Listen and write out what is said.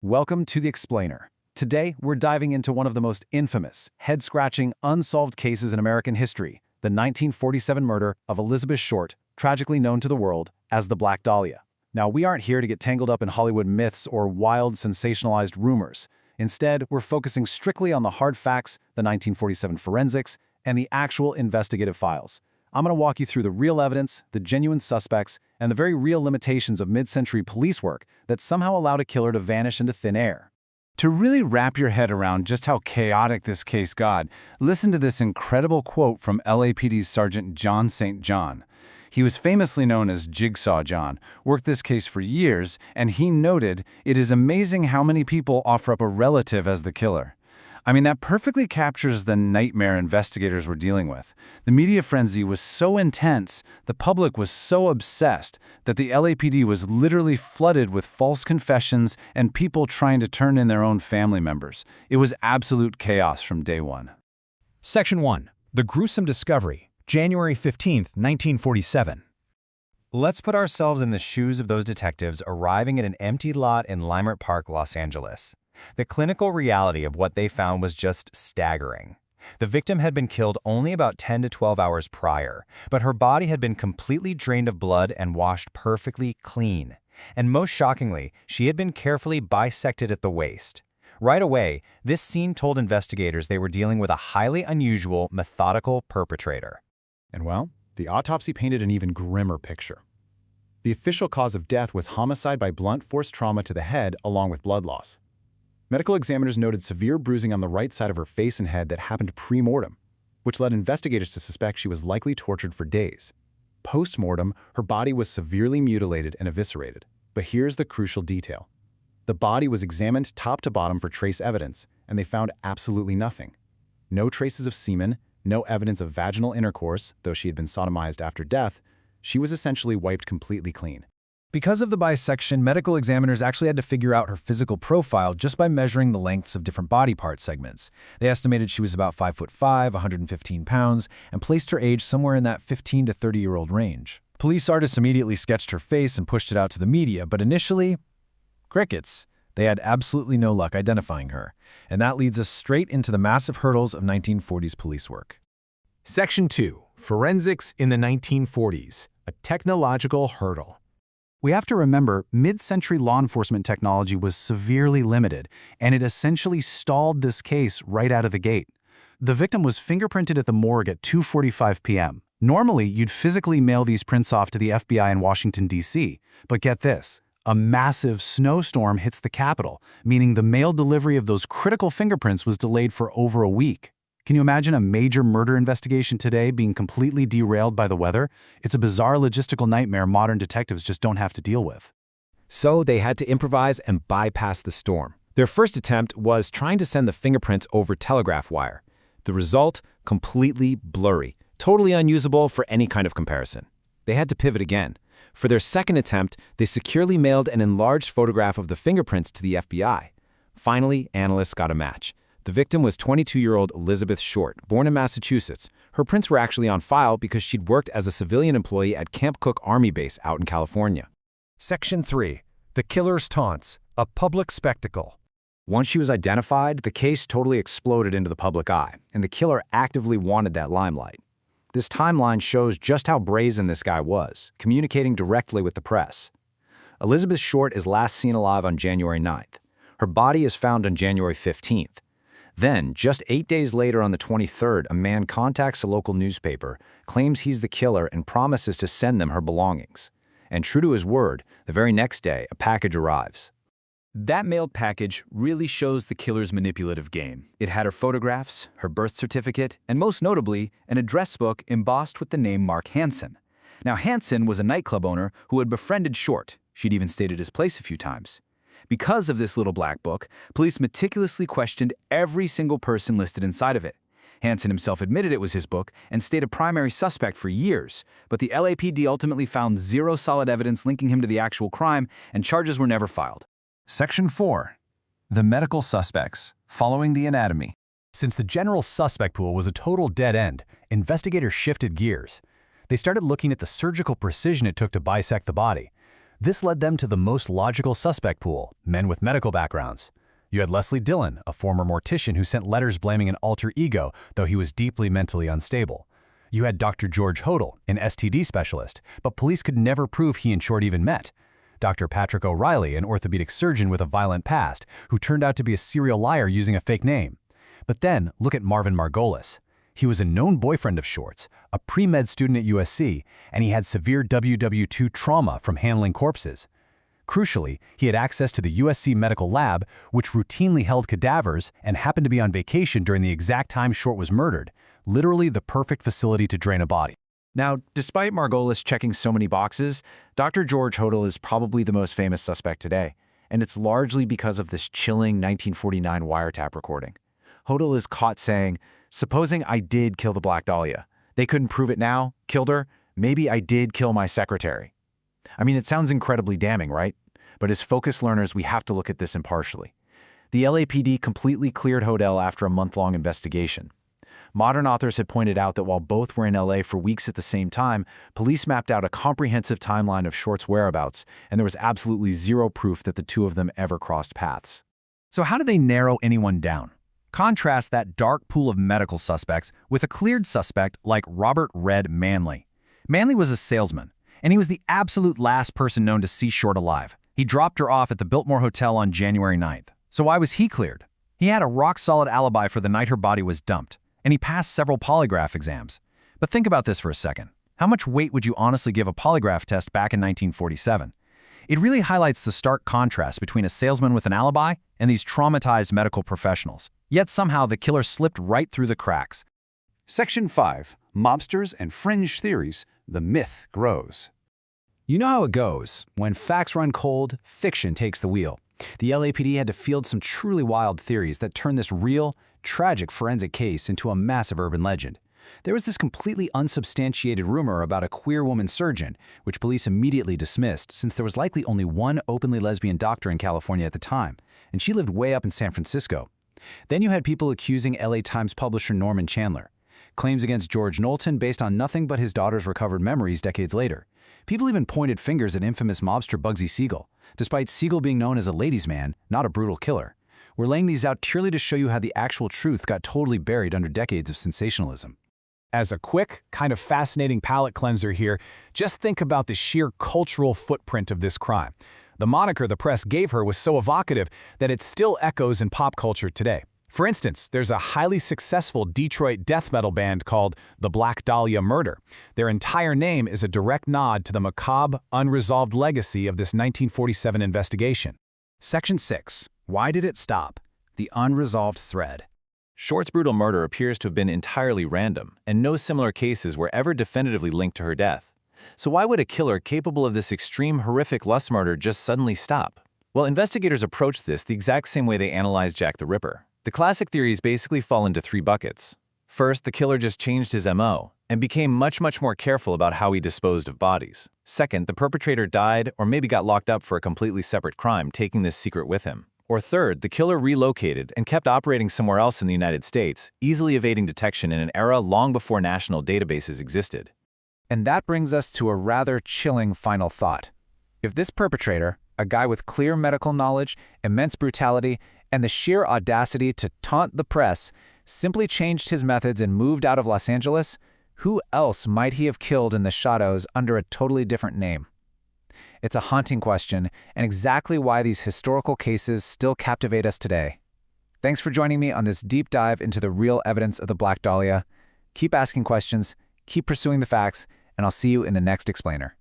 Welcome to The Explainer. Today, we're diving into one of the most infamous, head-scratching, unsolved cases in American history, the 1947 murder of Elizabeth Short, tragically known to the world as the Black Dahlia. Now, we aren't here to get tangled up in Hollywood myths or wild, sensationalized rumors. Instead, we're focusing strictly on the hard facts, the 1947 forensics, and the actual investigative files. I'm going to walk you through the real evidence, the genuine suspects, and the very real limitations of mid-century police work that somehow allowed a killer to vanish into thin air. To really wrap your head around just how chaotic this case got, listen to this incredible quote from LAPD's Sergeant John St. John. He was famously known as Jigsaw John, worked this case for years, and he noted, "It is amazing how many people offer up a relative as the killer." I mean, that perfectly captures the nightmare investigators were dealing with. The media frenzy was so intense, the public was so obsessed, that the LAPD was literally flooded with false confessions and people trying to turn in their own family members. It was absolute chaos from day one. Section 1. The Gruesome Discovery, January 15, 1947. Let's put ourselves in the shoes of those detectives arriving at an empty lot in Leimert Park, Los Angeles. The clinical reality of what they found was just staggering. The victim had been killed only about 10 to 12 hours prior, but her body had been completely drained of blood and washed perfectly clean. And most shockingly, she had been carefully bisected at the waist. Right away, this scene told investigators they were dealing with a highly unusual, methodical perpetrator. And well, the autopsy painted an even grimmer picture. The official cause of death was homicide by blunt force trauma to the head along with blood loss. Medical examiners noted severe bruising on the right side of her face and head that happened pre-mortem, which led investigators to suspect she was likely tortured for days. Post-mortem, her body was severely mutilated and eviscerated. But here's the crucial detail. The body was examined top to bottom for trace evidence, and they found absolutely nothing. No traces of semen, no evidence of vaginal intercourse, though she had been sodomized after death. She was essentially wiped completely clean. Because of the bisection, medical examiners actually had to figure out her physical profile just by measuring the lengths of different body part segments. They estimated she was about 5'5", 115 pounds, and placed her age somewhere in that 15 to 30-year-old range. Police artists immediately sketched her face and pushed it out to the media, but initially, crickets. They had absolutely no luck identifying her. And that leads us straight into the massive hurdles of 1940s police work. Section 2. Forensics in the 1940s, a technological hurdle. We have to remember, mid-century law enforcement technology was severely limited, and it essentially stalled this case right out of the gate. The victim was fingerprinted at the morgue at 2:45 p.m. Normally, you'd physically mail these prints off to the FBI in Washington, D.C., but get this. A massive snowstorm hits the Capitol, meaning the mail delivery of those critical fingerprints was delayed for over a week. Can you imagine a major murder investigation today being completely derailed by the weather? It's a bizarre logistical nightmare modern detectives just don't have to deal with. So they had to improvise and bypass the storm. Their first attempt was trying to send the fingerprints over telegraph wire. The result, completely blurry, totally unusable for any kind of comparison. They had to pivot again. For their second attempt, they securely mailed an enlarged photograph of the fingerprints to the FBI. Finally, analysts got a match. The victim was 22-year-old Elizabeth Short, born in Massachusetts. Her prints were actually on file because she'd worked as a civilian employee at Camp Cook Army Base out in California. Section 3. The Killer's Taunts, a public spectacle. Once she was identified, the case totally exploded into the public eye, and the killer actively wanted that limelight. This timeline shows just how brazen this guy was, communicating directly with the press. Elizabeth Short is last seen alive on January 9th. Her body is found on January 15th. Then, just 8 days later on the 23rd, a man contacts a local newspaper, claims he's the killer, and promises to send them her belongings. And true to his word, the very next day, a package arrives. That mailed package really shows the killer's manipulative game. It had her photographs, her birth certificate, and most notably, an address book embossed with the name Mark Hansen. Now, Hansen was a nightclub owner who had befriended Short. She'd even stayed at his place a few times. Because of this little black book, police meticulously questioned every single person listed inside of it. Hansen himself admitted it was his book and stayed a primary suspect for years, but the LAPD ultimately found zero solid evidence linking him to the actual crime, and charges were never filed. Section 4. The medical suspects, following the anatomy. Since the general suspect pool was a total dead end, investigators shifted gears. They started looking at the surgical precision it took to bisect the body. This led them to the most logical suspect pool, men with medical backgrounds. You had Leslie Dillon, a former mortician who sent letters blaming an alter ego, though he was deeply mentally unstable. You had Dr. George Hodel, an STD specialist, but police could never prove he and Short even met. Dr. Patrick O'Reilly, an orthopedic surgeon with a violent past, who turned out to be a serial liar using a fake name. But then, look at Marvin Margolis. He was a known boyfriend of Short's, a pre-med student at USC, and he had severe WW2 trauma from handling corpses. Crucially, he had access to the USC medical lab, which routinely held cadavers and happened to be on vacation during the exact time Short was murdered, literally the perfect facility to drain a body. Now, despite Margolis checking so many boxes, Dr. George Hodel is probably the most famous suspect today, and it's largely because of this chilling 1949 wiretap recording. Hodel is caught saying, "Supposing I did kill the Black Dahlia. They couldn't prove it now, killed her, maybe I did kill my secretary." I mean, it sounds incredibly damning, right? But as focused learners, we have to look at this impartially. The LAPD completely cleared Hodel after a month-long investigation. Modern authors had pointed out that while both were in LA for weeks at the same time, police mapped out a comprehensive timeline of Short's whereabouts, and there was absolutely zero proof that the two of them ever crossed paths. So how did they narrow anyone down? Contrast that dark pool of medical suspects with a cleared suspect like Robert "Red" Manley. Manley was a salesman, and he was the absolute last person known to see Short alive. He dropped her off at the Biltmore Hotel on January 9th. So why was he cleared? He had a rock-solid alibi for the night her body was dumped, and he passed several polygraph exams. But think about this for a second. How much weight would you honestly give a polygraph test back in 1947? It really highlights the stark contrast between a salesman with an alibi and these traumatized medical professionals. Yet somehow the killer slipped right through the cracks. Section 5. Mobsters and Fringe Theories. The myth grows. You know how it goes. When facts run cold, fiction takes the wheel. The LAPD had to field some truly wild theories that turned this real, tragic forensic case into a massive urban legend. There was this completely unsubstantiated rumor about a queer woman surgeon, which police immediately dismissed since there was likely only one openly lesbian doctor in California at the time, and she lived way up in San Francisco. Then you had people accusing LA Times publisher Norman Chandler. Claims against George Knowlton based on nothing but his daughter's recovered memories decades later. People even pointed fingers at infamous mobster Bugsy Siegel, despite Siegel being known as a ladies' man, not a brutal killer. We're laying these out purely to show you how the actual truth got totally buried under decades of sensationalism. As a quick, kind of fascinating palate cleanser here, just think about the sheer cultural footprint of this crime. The moniker the press gave her was so evocative that it still echoes in pop culture today. For instance, there's a highly successful Detroit death metal band called the Black Dahlia Murder. Their entire name is a direct nod to the macabre, unresolved legacy of this 1947 investigation. Section 6. Why did it stop? The unresolved thread. Short's brutal murder appears to have been entirely random, and no similar cases were ever definitively linked to her death. So why would a killer capable of this extreme, horrific lust murder just suddenly stop? Well, investigators approached this the exact same way they analyzed Jack the Ripper. The classic theories basically fall into three buckets. First, the killer just changed his MO and became much more careful about how he disposed of bodies. Second, the perpetrator died or maybe got locked up for a completely separate crime, taking this secret with him. Or third, the killer relocated and kept operating somewhere else in the United States, easily evading detection in an era long before national databases existed. And that brings us to a rather chilling final thought. If this perpetrator, a guy with clear medical knowledge, immense brutality, and the sheer audacity to taunt the press, simply changed his methods and moved out of Los Angeles, who else might he have killed in the shadows under a totally different name? It's a haunting question, and exactly why these historical cases still captivate us today. Thanks for joining me on this deep dive into the real evidence of the Black Dahlia. Keep asking questions, keep pursuing the facts, and I'll see you in the next explainer.